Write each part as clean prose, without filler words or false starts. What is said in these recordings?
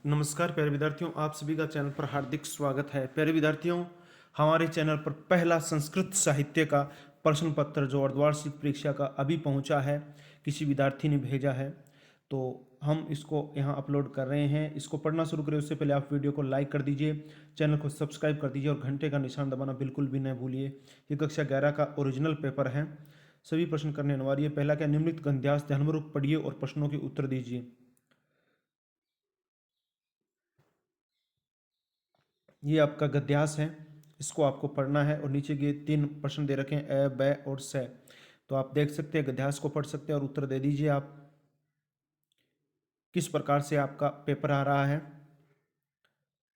नमस्कार प्यारे विद्यार्थियों, आप सभी का चैनल पर हार्दिक स्वागत है। प्यारे विद्यार्थियों, हमारे चैनल पर पहला संस्कृत साहित्य का प्रश्न पत्र जो अर्धवार्षिक परीक्षा का अभी पहुंचा है, किसी विद्यार्थी ने भेजा है, तो हम इसको यहाँ अपलोड कर रहे हैं। इसको पढ़ना शुरू करें उससे पहले आप वीडियो को लाइक कर दीजिए, चैनल को सब्सक्राइब कर दीजिए और घंटे का निशान दबाना बिल्कुल भी न भूलिए। ये कक्षा 11 का ओरिजिनल पेपर है, सभी प्रश्न करने अनिवार्य है। पहला क्या, निम्नलिखित गद्यांश ध्यानपूर्वक पढ़िए और प्रश्नों के उत्तर दीजिए। ये आपका गद्यांश है, इसको आपको पढ़ना है और नीचे के 3 प्रश्न दे रखे हैं, अ, ब और स। तो आप देख सकते हैं, गद्यांश को पढ़ सकते हैं और उत्तर दे दीजिए आप। किस प्रकार से आपका पेपर आ रहा है।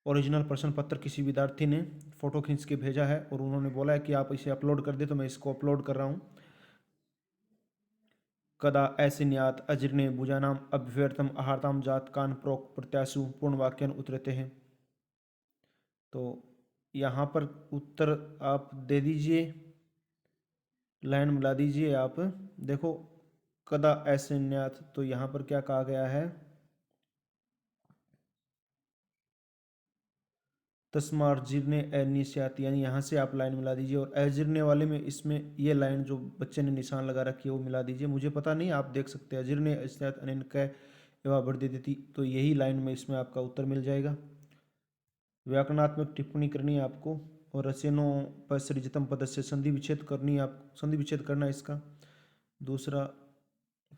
ओरिजिनल प्रश्न पत्र किसी विद्यार्थी ने फोटो खींच के भेजा है और उन्होंने बोला है कि आप इसे अपलोड कर दे, तो मैं इसको अपलोड कर रहा हूँ। कदा ऐसिन्यात अजीर्णे भुजानाम अभ्यर्थम आहारताम जात कान प्रोक प्रत्याशु पूर्ण वाक्यन उतरते हैं। तो यहाँ पर उत्तर आप दे दीजिए, लाइन मिला दीजिए आप। देखो, कदा ऐसे न्यात, तो यहाँ पर क्या कहा गया है, तस्मार्जिरने अनिश्यात, यानी यहाँ से आप लाइन मिला दीजिए। और अजीर्णे वाले में इसमें ये लाइन जो बच्चे ने निशान लगा रखी है वो मिला दीजिए। मुझे पता नहीं, आप देख सकते हैं, अजीर्णे अस्यात अनिनक एवं बढ़ देती, तो यही लाइन में इसमें आपका उत्तर मिल जाएगा। व्याकरणात्मक टिप्पणी करनी है आपको और रसेनो पसृजतम पद से संधि विच्छेद करनी है, आप संधि विच्छेद करना है इसका। दूसरा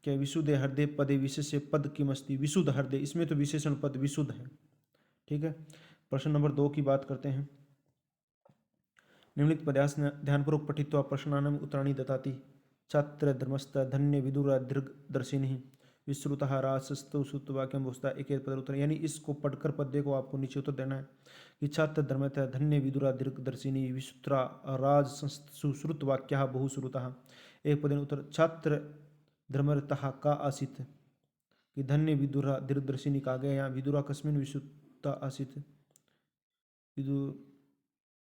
क्या, विशुद्ध हृदय पदे विशेष पद की मस्ती, विशुद्ध हृदय, इसमें तो विशेषण पद विशुद्ध है। ठीक है, प्रश्न नंबर 2 की बात करते हैं। निम्नलिखित पद्यांश ध्यानपूर्वक पठित्वा प्रश्नानाम उत्तराणि ददाति। छात्र धर्मस्थ धन्य विदुर दीर्घदर्शिनी विश्रुतः रासस्तु सुत वाक्यम भूषता एक पद उत्तर, यानी इसको पढ़कर पद्य को आपको नीचे उत्तर देना है कि छात्र धर्मतः धन्य विदुरा दीर्घदर्शिनी विश्रुता राज सुश्रुत वाक्य बहुश्रुतः। एक पद उत्तर, छात्र धर्मरतः का आसित, कि धन्य विदुरा दीर्घदर्शिनी कहा गया, यहाँ विदुरा कस्मिन विशुद्धा आसित,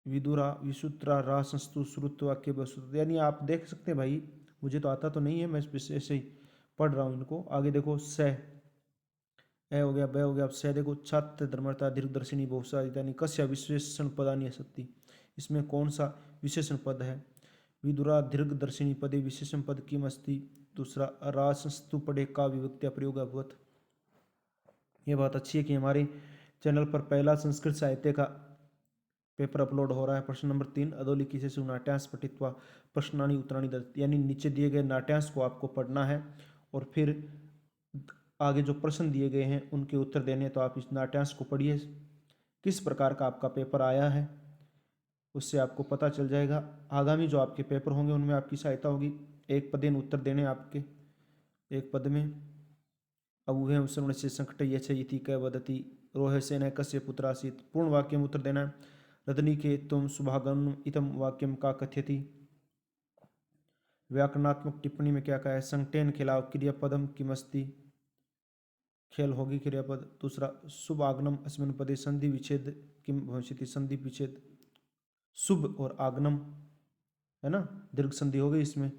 विदुरा विशुद्रा रा संस्तु श्रुत वाक्य बसुत, यानी आप देख सकते हैं भाई, मुझे तो आता तो नहीं है, मैं ऐसे ही पढ़ रहा हूँ इनको। आगे देखो, स ए हो गया, ब हो गया, अब स देखो, छात्र धर्मता दीर्घदर्शिनी बहुसा, यानी कस्य विशेषण पदानी असक्ति, इसमें कौन सा विशेषण पद है। विदुरा दीर्घदर्शिनी पदे विशेषण पद किम अस्ति। दूसरा, रासस्तु पदे का विभक्त्या प्रयोग अभवत। ये बात अच्छी है कि हमारे चैनल पर पहला संस्कृत साहित्य का पेपर अपलोड हो रहा है। प्रश्न नंबर 3, अधोलिखितेषु नाट्यांश पठित्वा प्रश्नानि उत्तराणि दत्त, यानी नीचे दिए गए नाट्यांश को आपको पढ़ना है और फिर आगे जो प्रश्न दिए गए हैं उनके उत्तर देने। तो आप इस नाट्यांश को पढ़िए, किस प्रकार का आपका पेपर आया है, उससे आपको पता चल जाएगा। आगामी जो आपके पेपर होंगे उनमें आपकी सहायता होगी। एक पदेन उत्तर देने आपके, एक पद में। अभुभयं श्रवणस्य संकट यछ इति क वदति रोहसेन कस्य पुत्रासीत्, पूर्ण वाक्य में उत्तर देना है। रदनीके तुम सुभागम इतम वाक्यम का कथ्यति। व्याकरणात्मक टिप्पणी में क्या कहा है, संकटेन खिलाव क्रियापदम किमस्ति, खेल होगी क्रियापद। दूसरा, शुभ आगनम अस्मिन पदे संधि विच्छेद किम भविष्यति, संधि विच्छेद, शुभ और आगनम है ना, दीर्घ संधि हो गई इसमें।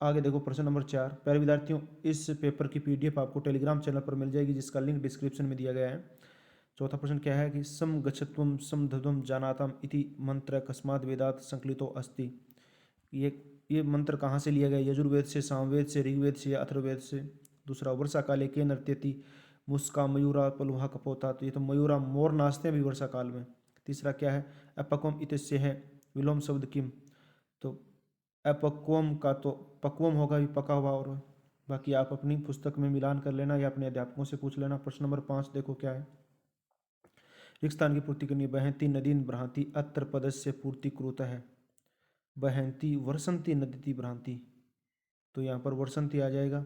आगे देखो, प्रश्न नंबर 4, प्यारे विद्यार्थियों, इस पेपर की पीडीएफ आपको टेलीग्राम चैनल पर मिल जाएगी, जिसका लिंक डिस्क्रिप्शन में दिया गया है। चौथा प्रश्न क्या है कि सम गच्छत्वम समध्वम जानातम इति मंत्र कस्मात् वेदात संकलितो अस्ति। ये मंत्र कहाँ से लिया गया, यजुर्वेद से, सामवेद से, ऋग्वेद से या अथर्ववेद से। दूसरा, वर्षा काले के नर्त्यति मुस्का मयूरा पलुहा कपोता, तो ये तो मयूरा मोर नाचते हैं भी वर्षा काल में। तीसरा क्या है, अपक्वम इत्यस्य है विलोम शब्द किम, तो अपक्वम का तो पक्वम होगा भी पका हुआ, और बाकी आप अपनी पुस्तक में मिलान कर लेना या अपने अध्यापकों से पूछ लेना। प्रश्न नंबर 5 देखो क्या है, रिक्त स्थान की पूर्ति करनी, बहंती नदीन भ्रांति अत्र पदस्य पूर्ति क्रूत है। बहंती वर्षंती नदीति भ्रांति, तो यहाँ पर वर्षंती आ जाएगा।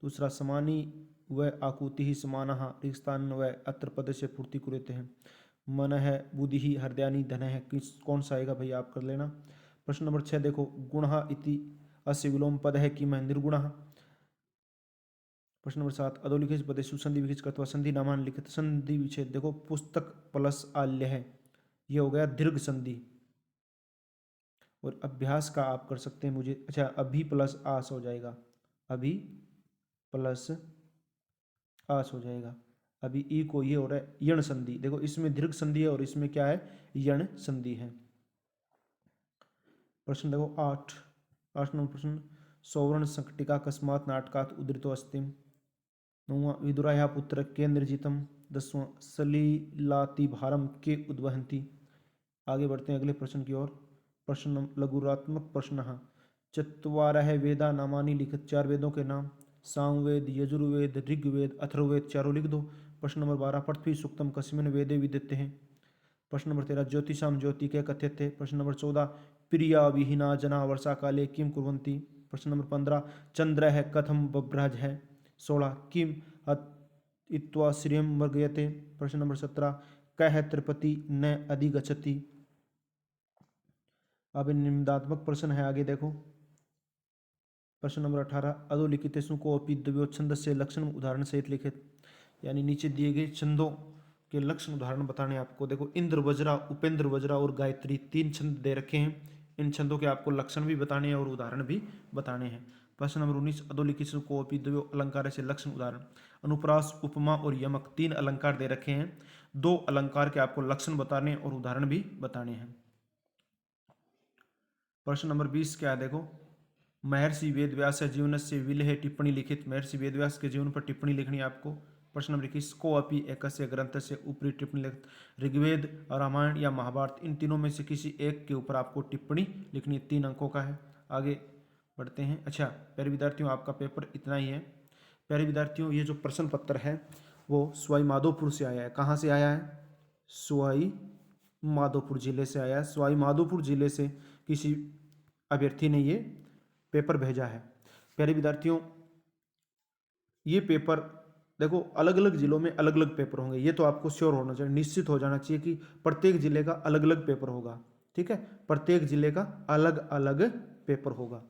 दूसरा, समानी व आकुति ही समाना रिक्त स्थान व अत्र पदस्य पूर्ति कुरुते हैं। मन है बुद्धि ही हृदयानी धन है, किस कौन सा आएगा भाई, आप कर लेना। प्रश्न नंबर 6 देखो, गुण इति अस्य विलोम पद है कि मैं निर्गुण। प्रश्न नंबर 7, अधोलिखित पदेषु संधि विच्छेद कृत्वा संधि नामान लिखित, संधि विच्छेद देखो, पुस्तक प्लस आल्य है, ये हो गया दीर्घ संधि। और अभ्यास का आप कर सकते हैं, मुझे अच्छा अभी प्लस आस हो जाएगा, अभी प्लस आस हो जाएगा। अभी ई को ये हो रहा है यण संधि, देखो इसमें दीर्घ संधि है और इसमें क्या है, यण संधि है। प्रश्न देखो 8 नंबर प्रश्न, सौवर्ण संकटिका अकस्मात नाटकात उद्धृतो अस्ति। 9वां विदुराया पुत्र के निर्जितम। 10वां सलिलातिभारम के उद्वहन्ति। आगे बढ़ते हैं अगले प्रश्न की ओर। प्रश्न लघुरात्मक प्रश्न, चत्वारः वेदा नामानि लिखित, 4 वेदों के नाम। सामवेद, यजुर्वेद, ऋग्वेद, अथर्ववेद, चारों लिख दो। प्रश्न नंबर 12, पृथ्वी सूक्तम कस्मिन् वेदे विद्यते हैं। प्रश्न नंबर 13, ज्योतिषाम ज्योति के कथ्यते। प्रश्न नंबर 14, प्रिया विहीना जना वर्षा काले किम कुर्वन्ति। प्रश्न नंबर 15, चंद्रः कथम बभ्रज है। 16, किम इत्वा श्रियम वर्गयते। प्रश्न नंबर 17, कह त्रिपति न अधिगच्छति। अब निम्नात्मक प्रश्न है, आगे देखो। प्रश्न नंबर 18, अधोलिखितेषु कोऽपि द्वयोच्छन्दस्य लक्षण उदाहरण सहित लिखित। यानी नीचे दिए गए छंदों के लक्षण उदाहरण बताने आपको। देखो इंद्र वज्रा, उपेंद्र वज्रा और गायत्री 3 छंद दे रखे हैं। इन छंदों के आपको लक्षण भी बताने हैं और उदाहरण भी बताने हैं। प्रश्न नंबर 19, अधोलिखितेषु कोऽपि द्वयो अलंकार से लक्षण उदाहरण। अनुप्रास, उपमा और यमक 3 अलंकार दे रखे हैं। 2 अलंकार के आपको लक्षण बताने और उदाहरण भी बताने हैं। प्रश्न नंबर 20 क्या है, देखो। महर्षि वेदव्यास जीवन से विलेह टिप्पणी लिखित। महर्षि वेदव्यास के जीवन पर टिप्पणी लिखनी है आपको। प्रश्न नंबर 21, को अपि एकस्य ग्रंथ से ऊपरी टिप्पणी लिखित। ऋग्वेद, रामायण या महाभारत, इन तीनों में से किसी एक के ऊपर आपको टिप्पणी लिखनी है। 3 अंकों का है। आगे बढ़ते हैं। अच्छा प्यारे विद्यार्थियों, आपका पेपर इतना ही है। प्यारे विद्यार्थियों, ये जो प्रश्न पत्र है वो सवाई माधोपुर से आया है। कहाँ से आया है? सवाई माधोपुर जिले से आया है। सवाई माधोपुर जिले से किसी अभ्यर्थी ने ये पेपर भेजा है। प्यारे विद्यार्थियों, ये पेपर देखो अलग अलग जिलों में अलग अलग पेपर होंगे, ये तो आपको श्योर होना चाहिए, निश्चित हो जाना चाहिए कि प्रत्येक जिले का अलग अलग पेपर होगा। ठीक है, प्रत्येक जिले का अलग अलग पेपर होगा।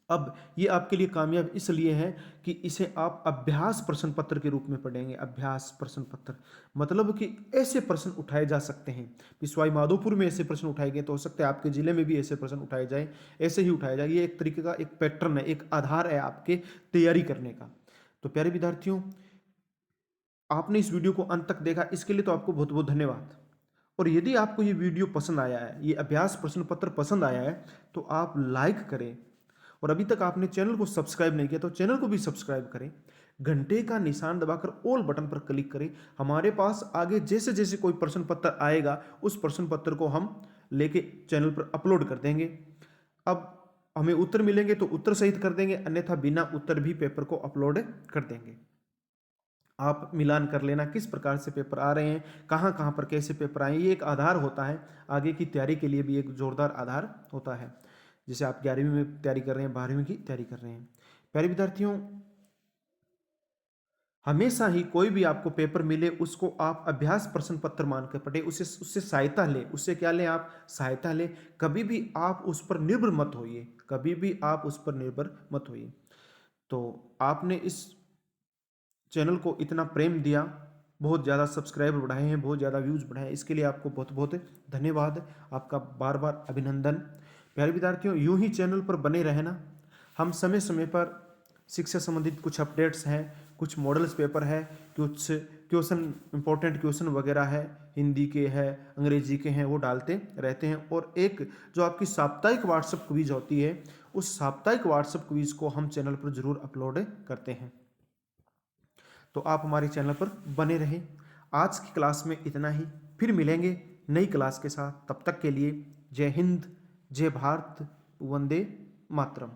अब ये आपके लिए कामयाब इसलिए है कि इसे आप अभ्यास प्रश्न पत्र के रूप में पढ़ेंगे। अभ्यास प्रश्न पत्र मतलब कि ऐसे प्रश्न उठाए जा सकते हैं। सवाई माधोपुर में ऐसे प्रश्न उठाए गए तो हो सकता है आपके जिले में भी ऐसे प्रश्न उठाए जाए, ऐसे ही उठाए जाए। ये एक तरीके का एक पैटर्न है, एक आधार है आपके तैयारी करने का। तो प्यारे विद्यार्थियों, आपने इस वीडियो को अंत तक देखा, इसके लिए तो आपको बहुत बहुत धन्यवाद। और यदि आपको ये वीडियो पसंद आया है, ये अभ्यास प्रश्न पत्र पसंद आया है, तो आप लाइक करें। और अभी तक आपने चैनल को सब्सक्राइब नहीं किया तो चैनल को भी सब्सक्राइब करें। घंटे का निशान दबाकर ऑल बटन पर क्लिक करें। हमारे पास आगे जैसे जैसे कोई प्रश्न पत्र आएगा, उस प्रश्न पत्र को हम लेके चैनल पर अपलोड कर देंगे। अब हमें उत्तर मिलेंगे तो उत्तर सहित कर देंगे, अन्यथा बिना उत्तर भी पेपर को अपलोड कर देंगे। आप मिलान कर लेना किस प्रकार से पेपर आ रहे हैं, कहाँ कहाँ पर कैसे पेपर आए। ये एक आधार होता है, आगे की तैयारी के लिए भी एक जोरदार आधार होता है। जैसे आप 11वीं में तैयारी कर रहे हैं, 12वीं की तैयारी कर रहे हैं। प्यारे विद्यार्थियों, हमेशा ही कोई भी आपको पेपर मिले उसको आप अभ्यास प्रश्न पत्र मानकर पढ़े, उससे सहायता ले। उससे क्या लें आप? सहायता ले। कभी भी आप उस पर निर्भर मत होइए, कभी भी आप उस पर निर्भर मत होइए। तो आपने इस चैनल को इतना प्रेम दिया, बहुत ज़्यादा सब्सक्राइबर बढ़ाए हैं, बहुत ज़्यादा व्यूज़ बढ़ाए हैं, इसके लिए आपको बहुत बहुत धन्यवाद, आपका बार बार अभिनंदन। प्यारे विद्यार्थियों, यूं ही चैनल पर बने रहना। हम समय समय पर शिक्षा संबंधित कुछ अपडेट्स हैं, कुछ मॉडल्स पेपर है, कुछ क्वेश्चन इंपॉर्टेंट क्वेश्चन वगैरह है, हिंदी के हैं, अंग्रेजी के हैं, वो डालते रहते हैं। और एक जो आपकी साप्ताहिक व्हाट्सएप क्विज होती है, उस साप्ताहिक व्हाट्सएप क्विज को हम चैनल पर जरूर अपलोड करते हैं। तो आप हमारे चैनल पर बने रहें। आज की क्लास में इतना ही, फिर मिलेंगे नई क्लास के साथ। तब तक के लिए जय हिंद, जय भारत, वंदे मातरम।